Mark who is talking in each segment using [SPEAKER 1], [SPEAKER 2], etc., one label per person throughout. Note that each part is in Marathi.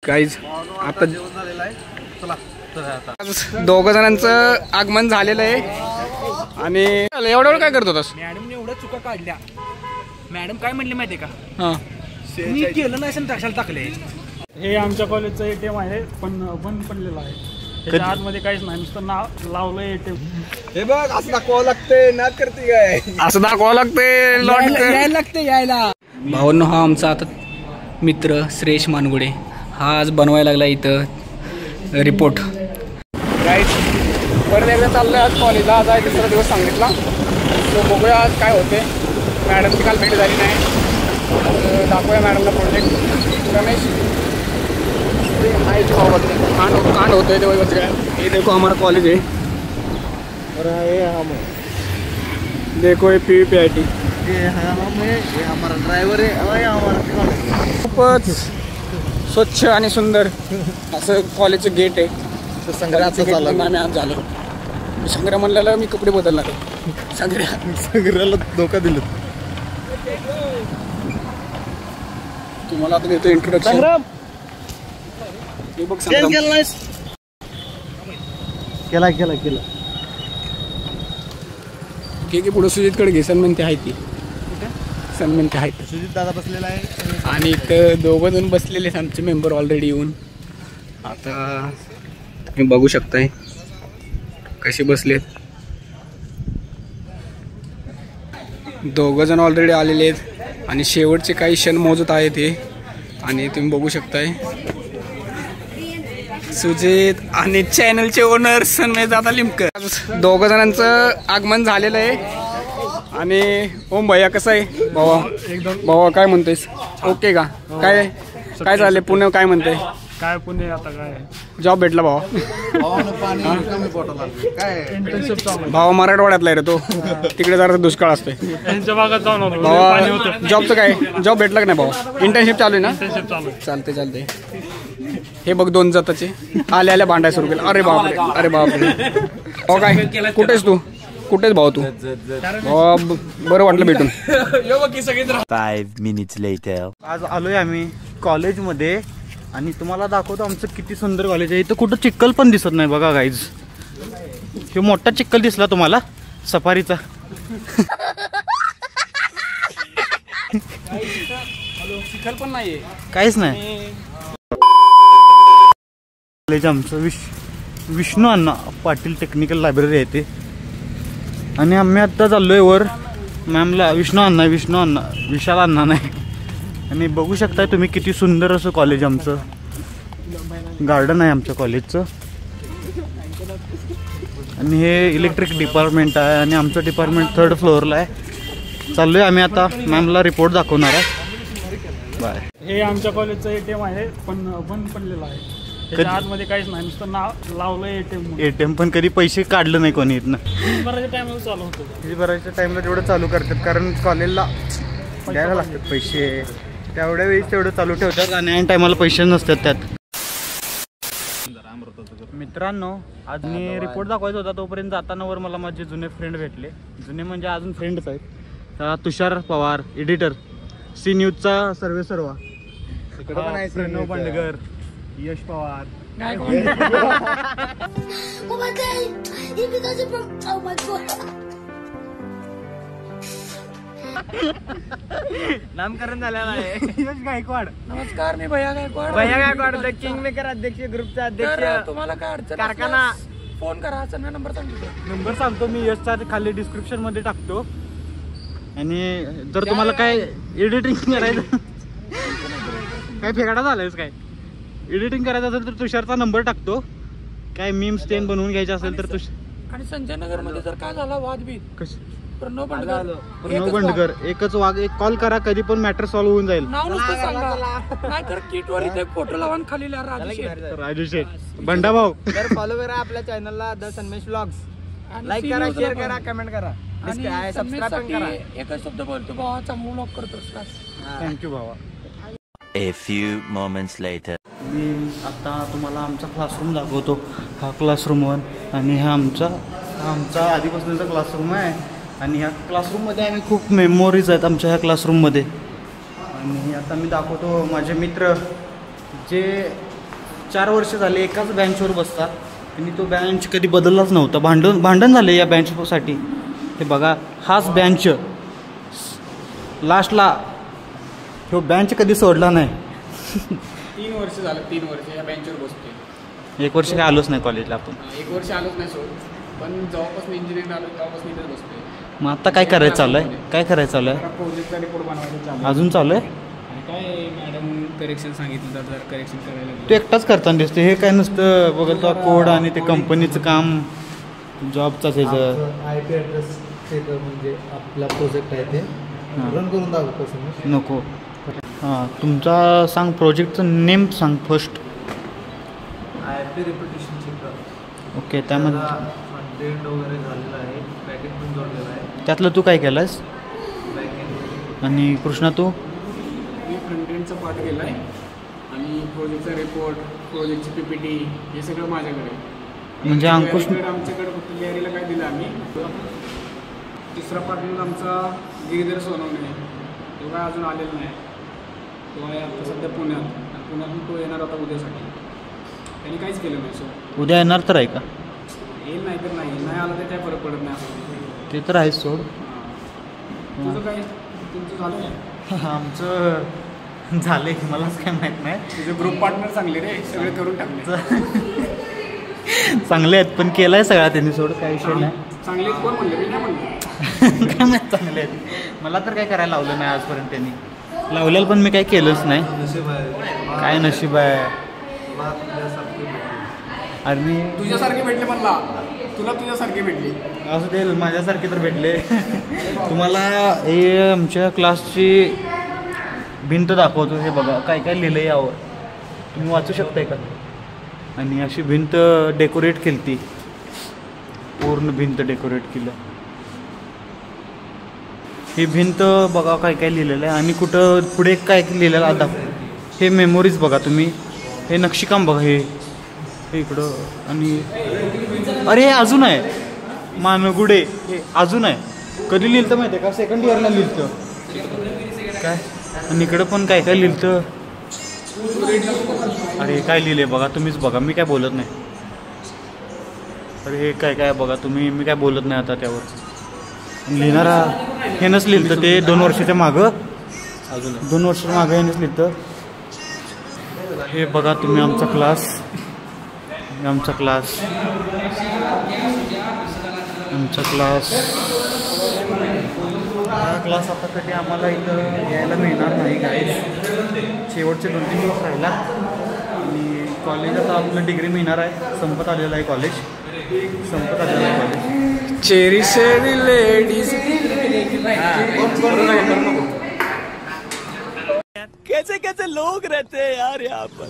[SPEAKER 1] गाईज आता दोघ जणांचं आगमन झालेलं आहे आणि एवढं वेळ काय करत होतास?
[SPEAKER 2] मॅडमने एवढ्या चुका काढल्या. मॅडम काय म्हणले माहितीये का?
[SPEAKER 1] हां
[SPEAKER 2] मी केलं नाही कशाला टाकले.
[SPEAKER 3] हे आमच्या कॉलेजचं एटीएम आहे पण बंद पडलेलं आहे. त्याच्या आतमध्ये काहीच नाही, नुसतं नाव लावलं एटीएम.
[SPEAKER 2] हे बघ असं दाखवावं लागतंय. नाद करते काय?
[SPEAKER 1] असं दाखवावं लागते
[SPEAKER 2] यायला.
[SPEAKER 1] भावांनो, हा आमचा आता मित्र श्रेष मानगुडे हा आज बनवायला लागला इथं रिपोर्ट. राईट, परत एकदा चाललं आज कॉलेजला. आज आहे तिसरा दिवस सांगितला. तो बघूया आज काय होते. मॅडमची काल भेट झाली नाही. दाखवूया मॅडमला प्रोजेक्ट. रमेश कांड होतोय ते वही काय. ये देखो हमारा कॉलेज है
[SPEAKER 2] और ये हम
[SPEAKER 1] देखो ये PVPIT.
[SPEAKER 2] ये हमारा ड्रायव्हर आहे. हमारा
[SPEAKER 1] खूपच स्वच्छ आणि सुंदर असं कॉलेजचं गेट आहे. आम्ही आज झालो. संग्रह म्हणलेलं मी कपडे बदलणार आहे.
[SPEAKER 2] संग्रहाला धोका दिला.
[SPEAKER 1] तुम्हाला आता देतो इंट्रोडक्शन. बघ
[SPEAKER 2] केला
[SPEAKER 1] की पुढे सुजितकडे घे. सन्मंती आहे ती सन्मंती आहेत.
[SPEAKER 2] सुजित दादा बसलेला आहे
[SPEAKER 1] आणि इथं दोघं जण बसलेले आहेत आमचे मेंबर ऑलरेडी येऊन. आता तुम्ही बघू शकताय कसे बसलेत. दोघं जण ऑलरेडी आलेले आहेत आणि शेवटचे काही क्षण मोजत आहेत हे. आणि तुम्ही बघू शकताय सुजित आणि चॅनलचे ओनर सन्मय दादा लिमकर. दोघं जणांचं आगमन झालेलं आहे. आणि ओम भैया कसं आहे भावा? भावा काय म्हणतोयस? ओके का? काय काय झाले पुणे? काय म्हणते?
[SPEAKER 3] काय पुणे आता काय
[SPEAKER 1] जॉब भेटला भावा? भावा मराठवाड्यातला आहे रे तो. तिकडे जरा दुष्काळ असतोय.
[SPEAKER 3] त्यांच्या भागात जाऊन होतो
[SPEAKER 1] भावा. जॉबचं काय? जॉब भेटला का नाही भावा? इंटर्नशिप चालू आहे ना?
[SPEAKER 3] इंटर्नशिप चालू आहे.
[SPEAKER 1] चालते. हे बघ दोन जाताचे आल्या भांडाय सुरू केलं. अरे बापरे. हो काय? कुठेस तू? कुठेच भाऊ तू? भावा बरं वाटलं भेटून.
[SPEAKER 4] 5 minutes later.
[SPEAKER 2] आज आलोय आम्ही कॉलेजमध्ये आणि तुम्हाला दाखवतो आमचं किती सुंदर कॉलेज आहे. इथं कुठं चिखल पण दिसत नाही बघा गाईज. हे मोठा चिखल दिसला तुम्हाला सफारीचा.
[SPEAKER 1] चिखल पण नाहीये,
[SPEAKER 2] काहीच नाही. कॉलेज आमचं विष्णू अण्णा पाटील टेक्निकल लायब्ररी आहे ते. आणि आम्ही आत्ता चाललोय वर. मॅमला विष्णू अण्णा विशाल अण्णा नाही. आणि बघू शकताय तुम्ही किती सुंदर असं कॉलेज आमचं. गार्डन आहे आमच्या कॉलेजचं. आणि हे इलेक्ट्रिक डिपार्टमेंट आहे आणि आमचं डिपार्टमेंट 3rd फ्लोअरला आहे. चाललोय आम्ही आता. मॅमला रिपोर्ट दाखवणार आहे. बाय.
[SPEAKER 3] हे आमच्या कॉलेजचं एटीएम आहे पण बंद पडलेलं आहे. त्याच्या आतमध्ये काहीच नाही, नुसतं नाव लावलं एटीएम.
[SPEAKER 2] पण कधी पैसे काढलं नाही कोणी इथनं.
[SPEAKER 3] बऱ्याच टायमाला चालू होतं.
[SPEAKER 2] बऱ्याचशा टाइमला तेवढं चालू करतात कारण कॉलेजला द्यायला लागतात पैसे. तेवढ्या वेळेस तेवढं चालू ठेवतात आणि ऐन टायमाला पैसे नसतात त्यात. मित्रांनो, आज मी रिपोर्ट दाखवायचा होता तोपर्यंत जाताना वर मला माझे जुने फ्रेंड भेटले. जुने म्हणजे अजून फ्रेंडच आहेत. तुषार पवार एडिटर, सी न्यूजचा सर्वा, प्रणव बंडगर, यश पवार. नामकरण झालेलं आहे. यश गायकवाड.
[SPEAKER 1] नमस्कार, मी भैया गायकवाड
[SPEAKER 2] द किंग मेकर अध्यक्ष, ग्रुपचा अध्यक्ष.
[SPEAKER 1] तुम्हाला काय अडचण
[SPEAKER 2] कारखाना
[SPEAKER 1] फोन करा. नंबर
[SPEAKER 2] नंबर सांगतो मी. यशचा खाली डिस्क्रिप्शन मध्ये टाकतो. आणि जर तुम्हाला काय एडिटिंग करायचं काय फेगाडा झालायच काय एडिटिंग करायचं असेल तर तुषारचा नंबर टाकतो. काय मीम्स तेन बनवून घ्यायचं असेल तर तुषार.
[SPEAKER 1] आणि संजय नगर मध्ये जर काय झाला वादबीत
[SPEAKER 2] कशी
[SPEAKER 1] प्रणव
[SPEAKER 2] बंडकर एकच वाघ. एक कॉल करा, कधी पण मॅटर सॉल्व्ह होऊन जाईल.
[SPEAKER 1] नाहीतर किटवर इथे फोटो लावून खाली
[SPEAKER 2] राजू शेठ बंडा भाऊ.
[SPEAKER 5] तर फॉलो करा आपल्या चॅनलला द सन्मेश व्लॉग्स. लाईक करा, शेअर करा, कमेंट करा, सबस्क्राईब पण करा.
[SPEAKER 1] एकच शब्द बोलतो भावा, चांगला व्लॉग करतोस.
[SPEAKER 2] थँक्यू भावा.
[SPEAKER 4] A few moments later.
[SPEAKER 2] मी आता तुम्हाला आमचा क्लासरूम दाखवतो. हा क्लासरूम 1 आणि हा आमचा आधीपासूनचा क्लासरूम आहे. आणि ह्या क्लासरूममध्ये आम्ही खूप मेमोरीज आहेत आमच्या ह्या क्लासरूममध्ये. आणि आता मी दाखवतो माझे मित्र जे 4 वर्ष झाले एकाच बेंचवर बसतात आणि तो बेंच कधी बदललाच नव्हता. भांडण झाले या बेंचसाठी. हे बघा हाच बेंच लास्टला तो बेंच कधी सोडला नाही.
[SPEAKER 1] 3 वर्ष झालं, 3 वर्ष या बेंचवर बसतोय.
[SPEAKER 2] 1 वर्ष काय आलोच नाही कॉलेजला आपण.
[SPEAKER 1] 1 वर्ष आलोच नाही सोड, पण जेव्हापासून इंजिनिअरिंग आलो तेव्हापासून इथेच बसतोय.
[SPEAKER 2] मग आता काय करायचं चालू आहे? काय करायचं चालू आहे?
[SPEAKER 1] प्रोजेक्टचा रिपोर्ट बनवायचा चालू आहे.
[SPEAKER 2] अजून चालू आहे?
[SPEAKER 1] आणि काय मॅडम करेक्शन सांगितलं तर जर करेक्शन करायला
[SPEAKER 2] तू एकटाच करताना दिसते. हे काय नुसतं बघतो कोड आणि ते कंपनीचं काम जॉबचाच ह्याचं.
[SPEAKER 5] IP ॲड्रेस म्हणजे आपला प्रोजेक्ट आहे ते रन करून दाखवतो कसं
[SPEAKER 2] नको. हां तुमचा सांग प्रोजेक्टचं नेम सांग फर्स्ट.
[SPEAKER 5] IP रिपिटेशन चेक करा.
[SPEAKER 2] ओके त्यामध्ये
[SPEAKER 5] कंटेंट वगैरे झालेलं आहे, पॅकेज पण जोडलेलं आहे.
[SPEAKER 2] त्यातलं तू काय केलंस?
[SPEAKER 5] बॅकएंड
[SPEAKER 2] आणि कृष्णा तू?
[SPEAKER 1] मी फ्रंट एंडचा पार्ट केला आहे आणि प्रोजेक्टचा रिपोर्ट, प्रोजेक्टची PPT हे सगळं माझ्याकडे आहे.
[SPEAKER 2] म्हणजे अंकुश
[SPEAKER 1] आमच्याकडे फक्त लिहायला काय दिलं आम्ही. तिसरा पार्टनर आमचा गिरीधर सोनवणे, तो काय अजून आलेला नाही. तो आहे आता सध्या पुण्यात, आणि पुण्यातून तो येणार होता उद्यासाठी. त्यांनी काहीच केलं नाही. सो
[SPEAKER 2] उद्या येणार तर आहे का?
[SPEAKER 1] येईल नाही तर नाही आलं तर काय फरक पडत नाही असं.
[SPEAKER 2] ते तर आहेच सोड.
[SPEAKER 1] तुझं काय, तुमचं झालं आहे?
[SPEAKER 2] आमचं झालं की मलाच काय माहीत नाही.
[SPEAKER 1] तुझे ग्रुप पार्टनर चांगले रे, सगळे करून टाकले.
[SPEAKER 2] चांगले आहेत पण केलं आहे सगळा त्यांनी सोड, काय विषय नाही.
[SPEAKER 1] चांगले कोण म्हणले? मी नाही म्हणलं.
[SPEAKER 2] काय माहीत चांगले आहेत. मला तर काय करायला लावलं नाही आजपर्यंत त्यांनी. लावलेलं पण मी काय केलंच नाही. काय नशीब आहे. आणि मी
[SPEAKER 1] तुझ्यासारखे भेटले मला, तुला तुझ्यासारखे भेटले.
[SPEAKER 2] असं ते माझ्यासारखे तर भेटले. तुम्हाला हे आमच्या क्लासची भिंत दाखवतो. हे बघा काय काय लिहिलं आहे यावर, तुम्ही वाचू शकताय का? आणि अशी भिंत डेकोरेट केली ती, पूर्ण भिंत डेकोरेट केलं. ही भिंत बघा काय काय लिहिलेलं आहे. आणि कुठं पुढे काय लिहिलेलं आता हे मेमोरीज बघा तुम्ही. हे नक्षीकाम बघा, हे इकडं. आणि अरे हे अजून आहे मानगुडे, हे अजून आहे. कधी लिहिलं तर माहिती आहे का? 2nd इयरला लिहिलं काय. आणि इकडं पण काय काय लिहिलं. अरे काय लिहिले बघा तुम्हीच बघा, मी काय बोलत नाही. अरे हे काय काय बघा तुम्ही, मी काय बोलत नाही आता त्यावर. लिहिणारा हेनंच लिहिलं ते 2 वर्षाच्या मागं, अजून 2 वर्षाच्या मागं हेनंच लिहिलं. हे बघा तुम्ही आमचा क्लास, आमचा क्लास. हा क्लास आता कधी आम्हाला इथं यायला मिळणार नाही गाईज. शेवटचे 2-3 दिवस राहिला आणि कॉलेज आता आपलं डिग्री मिळणार आहे. संपत आलेलं आहे कॉलेज, संपत आलेलं आहे कॉलेज.
[SPEAKER 1] चेरिश लेडीज
[SPEAKER 4] कैसे कैसे लोग रहते हैं यार यहाँ पर.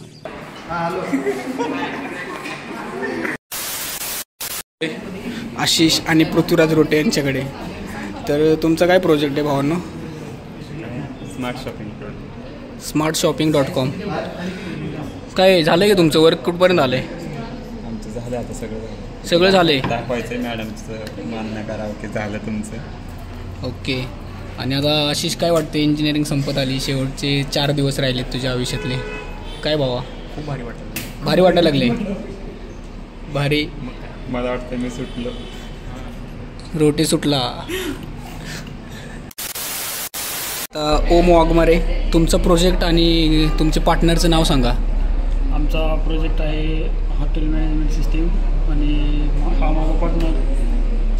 [SPEAKER 1] आशिष आणि पृथ्वीराज रोटे यांच्याकडे. तर तुमचा काय प्रोजेक्ट आहे भावांनो? smartshopping.com. काय झालं की तुमचं वर्क कुठपर्यंत आलं आहे?
[SPEAKER 6] आमचं झालं आता
[SPEAKER 1] सगळं झालं आहे.
[SPEAKER 6] दाखवायचं मॅडमचं मान्य करावं की झालं तुमचं.
[SPEAKER 1] ओके. आणि आता आशिष काय वाटतं, इंजिनिअरिंग संपत आली, शेवटचे 4 दिवस राहिलेत तुझ्या आयुष्यातले. काय भावा?
[SPEAKER 6] खूप भारी वाटलं.
[SPEAKER 1] भारी वाटायला लागले? भारी.
[SPEAKER 6] मला वाटतं मी सुटलो.
[SPEAKER 1] रोटी सुटला. आता ओम वाघमारे, तुमचं प्रोजेक्ट आणि तुमच्या पार्टनरचं नाव सांगा.
[SPEAKER 3] आमचा प्रोजेक्ट आहे हॉटेल मॅनेजमेंट सिस्टीम आणि हा माझा पार्टनर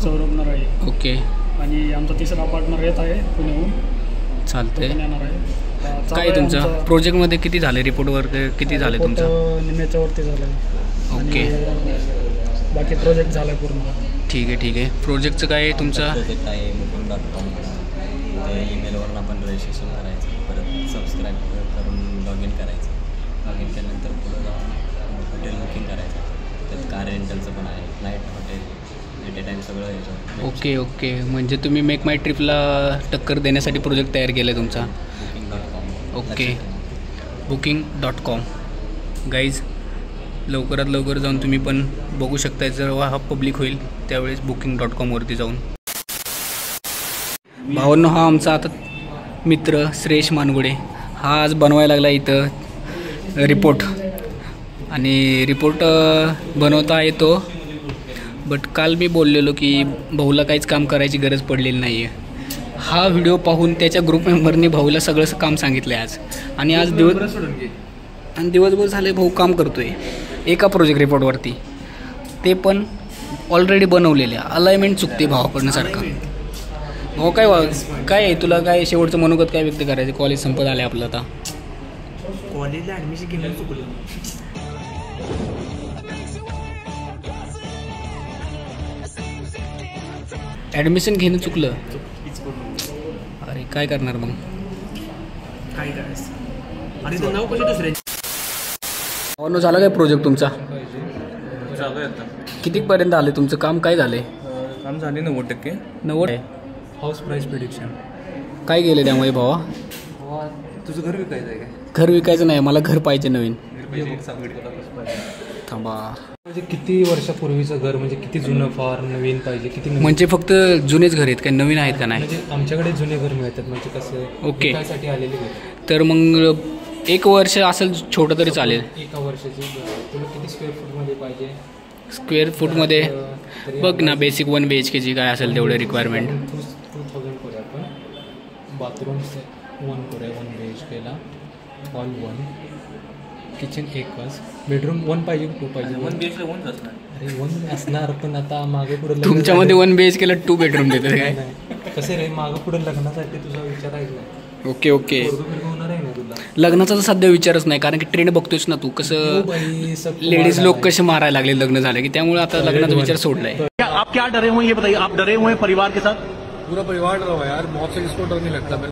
[SPEAKER 3] सौरभ नराळे.
[SPEAKER 1] ओके.
[SPEAKER 3] आणि आमचा तिसरा पार्टनर येत आहे पुण्याहून.
[SPEAKER 1] चालतंय.
[SPEAKER 3] येणार आहे.
[SPEAKER 1] काय तुमचं प्रोजेक्टमध्ये किती झाले, रिपोर्ट किती झाले तुमचं?
[SPEAKER 3] निम्याच्यावरती झालं.
[SPEAKER 1] ओके.
[SPEAKER 3] बाकी प्रोजेक्ट झाला आहे पूर्ण.
[SPEAKER 1] ठीक आहे ठीक आहे. प्रोजेक्टचं काय आहे तुमचं?
[SPEAKER 7] प्रोजेक्ट आहे booking.com. ते ईमेलवरून आपण रजिस्ट्रेशन करायचं, परत सबस्क्राईब करून लॉग इन करायचं. लॉग इन केल्यानंतर पुढं जाऊन हॉटेल बुकिंग करायचं. त्यात कार रेंटलचं पण आहे, flight, hotel, at a time सगळं येतं.
[SPEAKER 1] Okay okay. म्हणजे तुम्ही मेक माय ट्रिपला टक्कर देण्यासाठी प्रोजेक्ट तयार केला आहे तुमचा?
[SPEAKER 7] booking.com.
[SPEAKER 1] ओके. booking.com. गाईज लवकरात लवकर जाऊन तुम्ही पण बघू शकता. जेव्हा हा पब्लिक होईल त्यावेळेस booking.com वरती जाऊन. भावांनो, हा आमचा आता मित्र श्रेयश मानगुडे, हा आज बनवायला लागला इथं रिपोर्ट. आणि रिपोर्ट बनवता येतो. बट काल मी बोललेलो की भाऊला काहीच काम करायची गरज पडलेली नाही आहे. हा व्हिडिओ पाहून त्याच्या ग्रुप मेंबरनी भाऊला सगळं काम सांगितलं आहे आज. आणि आज दिवसभर झाले भाऊ काम करतो आहे एका प्रोजेक्ट रिपोर्टवरती, ते पण ऑलरेडी बनवलेले. अलाइनमेंट चुकते भावाकडनं सारखं. भाऊ काय आहे तुला, काय शेवटचं मनोगत काय व्यक्त करायचं? कॉलेज संपत आलं आपलं आता.
[SPEAKER 5] कॉलेजला ॲडमिशन घेऊन चुकलं.
[SPEAKER 1] ॲडमिशन घेणं चुकलं. अरे काय करणार मग?
[SPEAKER 5] काय करायचं? आणि ते नाव कसे दुसरे
[SPEAKER 1] ऑनो झाला काय प्रोजेक्ट तुमचा?
[SPEAKER 8] चालू आहे आता.
[SPEAKER 1] कितीपर्यंत आले तुमचं काम? काय झाले?
[SPEAKER 8] काम झाले 90%.
[SPEAKER 1] 90.
[SPEAKER 8] House price prediction.
[SPEAKER 1] काय गेले त्यामुळे भावा?
[SPEAKER 8] तुझं घर विकायचं आहे काय?
[SPEAKER 1] घर विकायचं नाही, मला घर पाहिजे नवीन. थांबा.
[SPEAKER 8] म्हणजे किती वर्षापूर्वीचं घर, म्हणजे किती जुनं फार नवीन पाहिजे, किती नवीन?
[SPEAKER 1] म्हणजे फक्त जुनेच घर आहेत काय, नवीन आहेत का नाही?
[SPEAKER 8] म्हणजे आमच्याकडे जुने घर मिळतात. म्हणजे कसं
[SPEAKER 1] ओके.
[SPEAKER 8] विकायसाठी आलेले घर.
[SPEAKER 1] तर मग 1 वर्ष असेल छोटं तरी चालेल.
[SPEAKER 8] 1 वर्षाची तुला किती स्क्वेअर फूटमध्ये पाहिजे?
[SPEAKER 1] स्क्वेअर फूटमध्ये बघ ना, बेसिक 1 BHK काय असेल तेवढे रिक्वायरमेंट.
[SPEAKER 8] 2000 करूया आपण. बाथरूम 1 करूया 1 BHKला. हॉल 1, किचन 1च. बेडरूम 1 पाहिजे 2 पाहिजे? 1 BHK 1 असणार. अरे 1 असणार, पण आता मागे पुढे
[SPEAKER 1] तुमच्यामध्ये 1 BHKला 2 बेडरूम देतात काय?
[SPEAKER 8] कसं रे, मागं पुढे लग्नासाठी तुझा विचार आहे का?
[SPEAKER 1] Okay okay.
[SPEAKER 8] होणार आहे ना तुला?
[SPEAKER 1] लग्नाचा तर सध्या विचारच नाही, कारण की ट्रेंड बघतोयस ना तू कसं लेडीज लोक कसे मारायला लागले लग्न झालं की, त्यामुळे आता लग्नाचा विचार सोडलाय.
[SPEAKER 4] आप क्या डरे हुए ये बताइए, आप डरे हुए हैं परिवार के साथ?
[SPEAKER 8] पूरा परिवार डरा हुआ है यार, मौत से किसको डर नहीं लगता मेरे.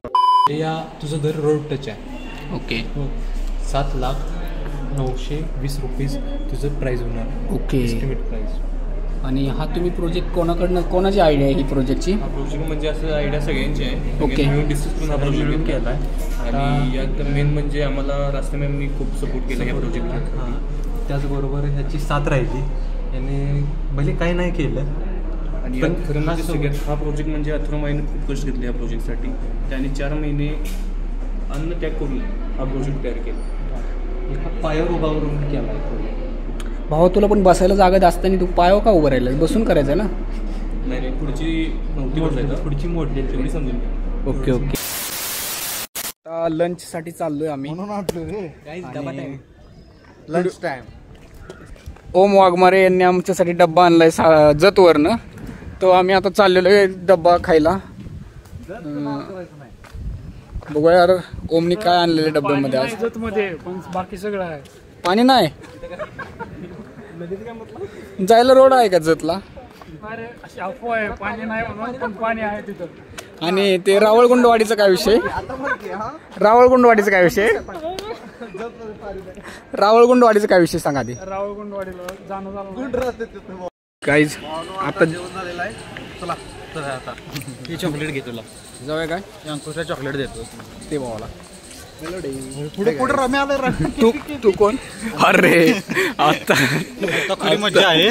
[SPEAKER 8] या तुझं घर रोड टच आहे.
[SPEAKER 1] ओके.
[SPEAKER 8] 7,920 रुपीज तुझं प्राईस होणार.
[SPEAKER 1] ओके.
[SPEAKER 8] Estimate price.
[SPEAKER 1] आणि हा तुम्ही प्रोजेक्ट कोणाची आयडिया आहे ही प्रोजेक्टची?
[SPEAKER 8] हा प्रोजेक्ट म्हणजे असं आयडिया सगळ्यांची आहे.
[SPEAKER 1] ओके.
[SPEAKER 8] मिळून डिस्कस करून हा प्रोजेक्ट केला आहे. आणि यात मेन म्हणजे आम्हाला रास्ते मॅमनी खूप सपोर्ट केला या प्रोजेक्टला. हां, त्याचबरोबर ह्याची साथ राहिली. याने भले काही नाही केलं, आणि खरं म्हणजे सगळ्यात हा प्रोजेक्ट म्हणजे 18 महिने खूप कष्ट घेतले या प्रोजेक्टसाठी. त्याने 4 महिने अन्न त्याग करून हा प्रोजेक्ट तयार केला. एका पायावर उभा करून केला आहे.
[SPEAKER 1] भावा तुला पण बसायला जागा जास्त नाही, तू पायावर का उभं राहिलं? बसून करायचं ना.
[SPEAKER 8] नाही पुढची नव्हती बसायला, पुढची मोडली तेवढी समजून घ्या.
[SPEAKER 1] Okay okay. आता लंचसाठी चाललोय आम्ही.
[SPEAKER 2] Lunch time.
[SPEAKER 1] ओम वाघमारे यांनी आमच्यासाठी डब्बा आणलाय जतवरनं. तो आम्ही आता चाललेलो आहे डब्बा खायला. बघूया यार ओमनी काय आणलेलं डब्यामध्ये आज.
[SPEAKER 3] जतमध्ये पण बाकी सगळं आहे.
[SPEAKER 1] पाणी नाही जायला रोड आहे का जतला?
[SPEAKER 3] अरे अशी अफवा आहे, पाणी नाही म्हणून, पण पाणी आहे तिथं.
[SPEAKER 1] आणि ते रावळगुंडवाडीचा काय विषय? रावळगुंडवाडीचा काय विषय? रावळगुंडवाडीचा काय विषय सांगा ते.
[SPEAKER 3] रावळगुंडवाडीला जाणं झालं
[SPEAKER 1] काहीच आता
[SPEAKER 2] चला तर आता ही चॉकलेट घे तुला.
[SPEAKER 1] जाऊया काय?
[SPEAKER 2] अंकुशला चॉकलेट देतो
[SPEAKER 1] ते भावाला.
[SPEAKER 2] पुढे रम्या आलं.
[SPEAKER 1] तू कोण? अरे आता
[SPEAKER 2] खरी मजा आहे.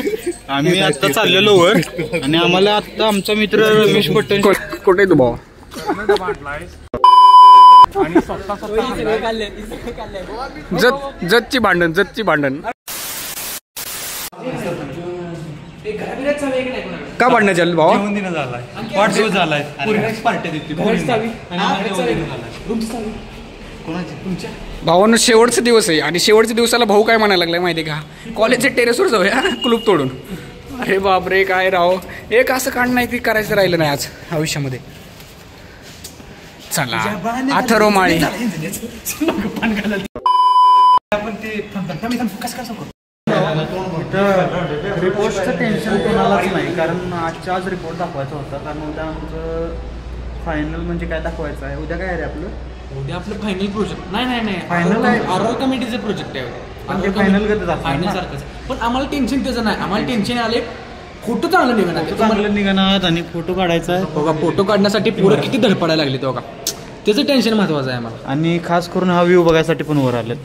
[SPEAKER 2] आम्ही आता चाललेलो वर, आणि आम्हाला आता आमचा मित्र रमेश पटेल.
[SPEAKER 1] कुठे तू भाऊ? जतची भांडण का भांडणं चालू भाऊ?
[SPEAKER 2] वाढदिवस झालाय.
[SPEAKER 1] भावानं शेवटचा दिवस आहे, आणि शेवटच्या दिवसाला भाऊ काय म्हणायला लागलाय माहिती का? कॉलेजच्या टेरेसवर जाऊया कुलूप तोडून. अरे बापरे काय राव, एक असं काढणं नाही की करायचं राहिलं नाही आज आयुष्यामध्ये. चला अथर्व माळी.
[SPEAKER 2] रिपोर्टचं टेन्शन कोणालाच नाही, कारण आजच्या आज रिपोर्ट दाखवायचा होता. कारण उद्या आमचं फायनल म्हणजे काय दाखवायचं आहे. उद्या काय आहे रे आपलं?
[SPEAKER 5] उद्या आपलं फायनल प्रोजेक्ट. नाही
[SPEAKER 2] फायनल आहे.
[SPEAKER 5] आरोग्य कमिटीचं प्रोजेक्ट आहे.
[SPEAKER 2] पण ते फायनल
[SPEAKER 5] फायनल सारखंच. पण आम्हाला टेन्शन त्याचं नाही. आम्हाला टेन्शन आले फोटो चांगलं निघणार.
[SPEAKER 2] चांगलं निघणार आणि फोटो काढायचा आहे.
[SPEAKER 5] बघा फोटो काढण्यासाठी पोरं किती धडपडायला लागले बघा. त्याचं टेन्शन महत्वाचं आहे आम्हाला.
[SPEAKER 2] आणि खास करून हा व्ह्यू बघायसाठी पण वर आलेत.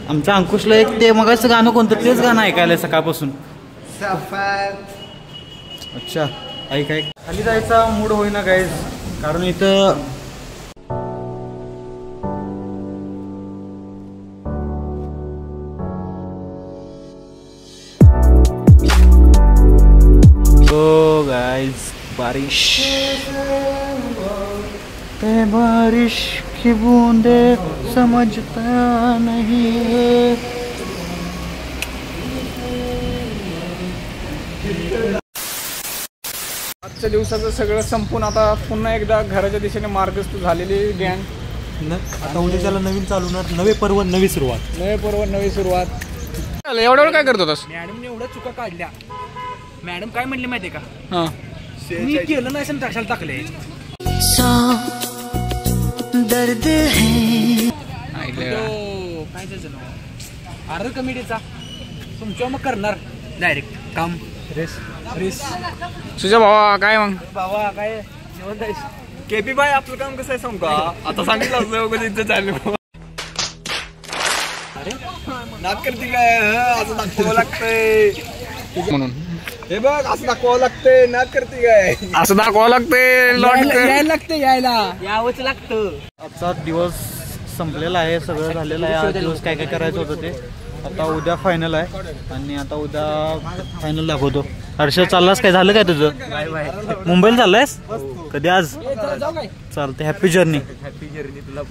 [SPEAKER 2] आमच्या अंकुशला एक ते मगाचं गाणं कोणतं तेच गाणं ऐकायला सकाळपासून. अच्छा ऐक खाली जायचा मूड होईना गाईज, कारण इथं गाइस बारिश बारिश की बूंदे समझता नहीं है।
[SPEAKER 1] आजच्या दिवसाचं सगळं संपून आता पुन्हा एकदा घराच्या दिशेने मार्गस्थ झालेली गँग.
[SPEAKER 8] आता उद्याच्याला नवीन चालू होणार, नवे पर्व नवी सुरुवात.
[SPEAKER 1] नवे पर्व नवी सुरुवात. एवढ्या वेळ काय करत होतास?
[SPEAKER 5] मॅडमने एवढ्या चुका काढल्या. मॅडम काय म्हणली माहितीये का,
[SPEAKER 1] हां
[SPEAKER 5] मी केलं नाही असं कशाला टाकले.
[SPEAKER 4] दर्द है
[SPEAKER 5] काय त्याचं नाव आर कमिटीचा तुमच्या मग करणार डायरेक्ट काम. रेस
[SPEAKER 1] तुझ्या भावा काय मग?
[SPEAKER 5] बाबा काय निवंत आहेस?
[SPEAKER 1] केपी बाय आपलं काम कसं आहे सांग का? आता सांगितलं इथं चालू नाक करते काय असं दाखवावं लागतंय म्हणून. हे बघ असं दाखवावं लागतंय, नाक करते काय असं दाखवावं लागतंय.
[SPEAKER 5] यावंच लागतं.
[SPEAKER 2] आजचा दिवस संपलेला आहे, सगळं झालेलं आहे. आज दिवस काय काय करायचं होतं ते. आता उद्या फायनल आहे आणि आता उद्या फायनल दाखवतो. हर्षद चाललास काय, झालं काय तुझं? मुंबईला चाललायस कधी आज? चालतंय, हॅपी जर्नी.
[SPEAKER 5] हॅपी जर्नी तुला.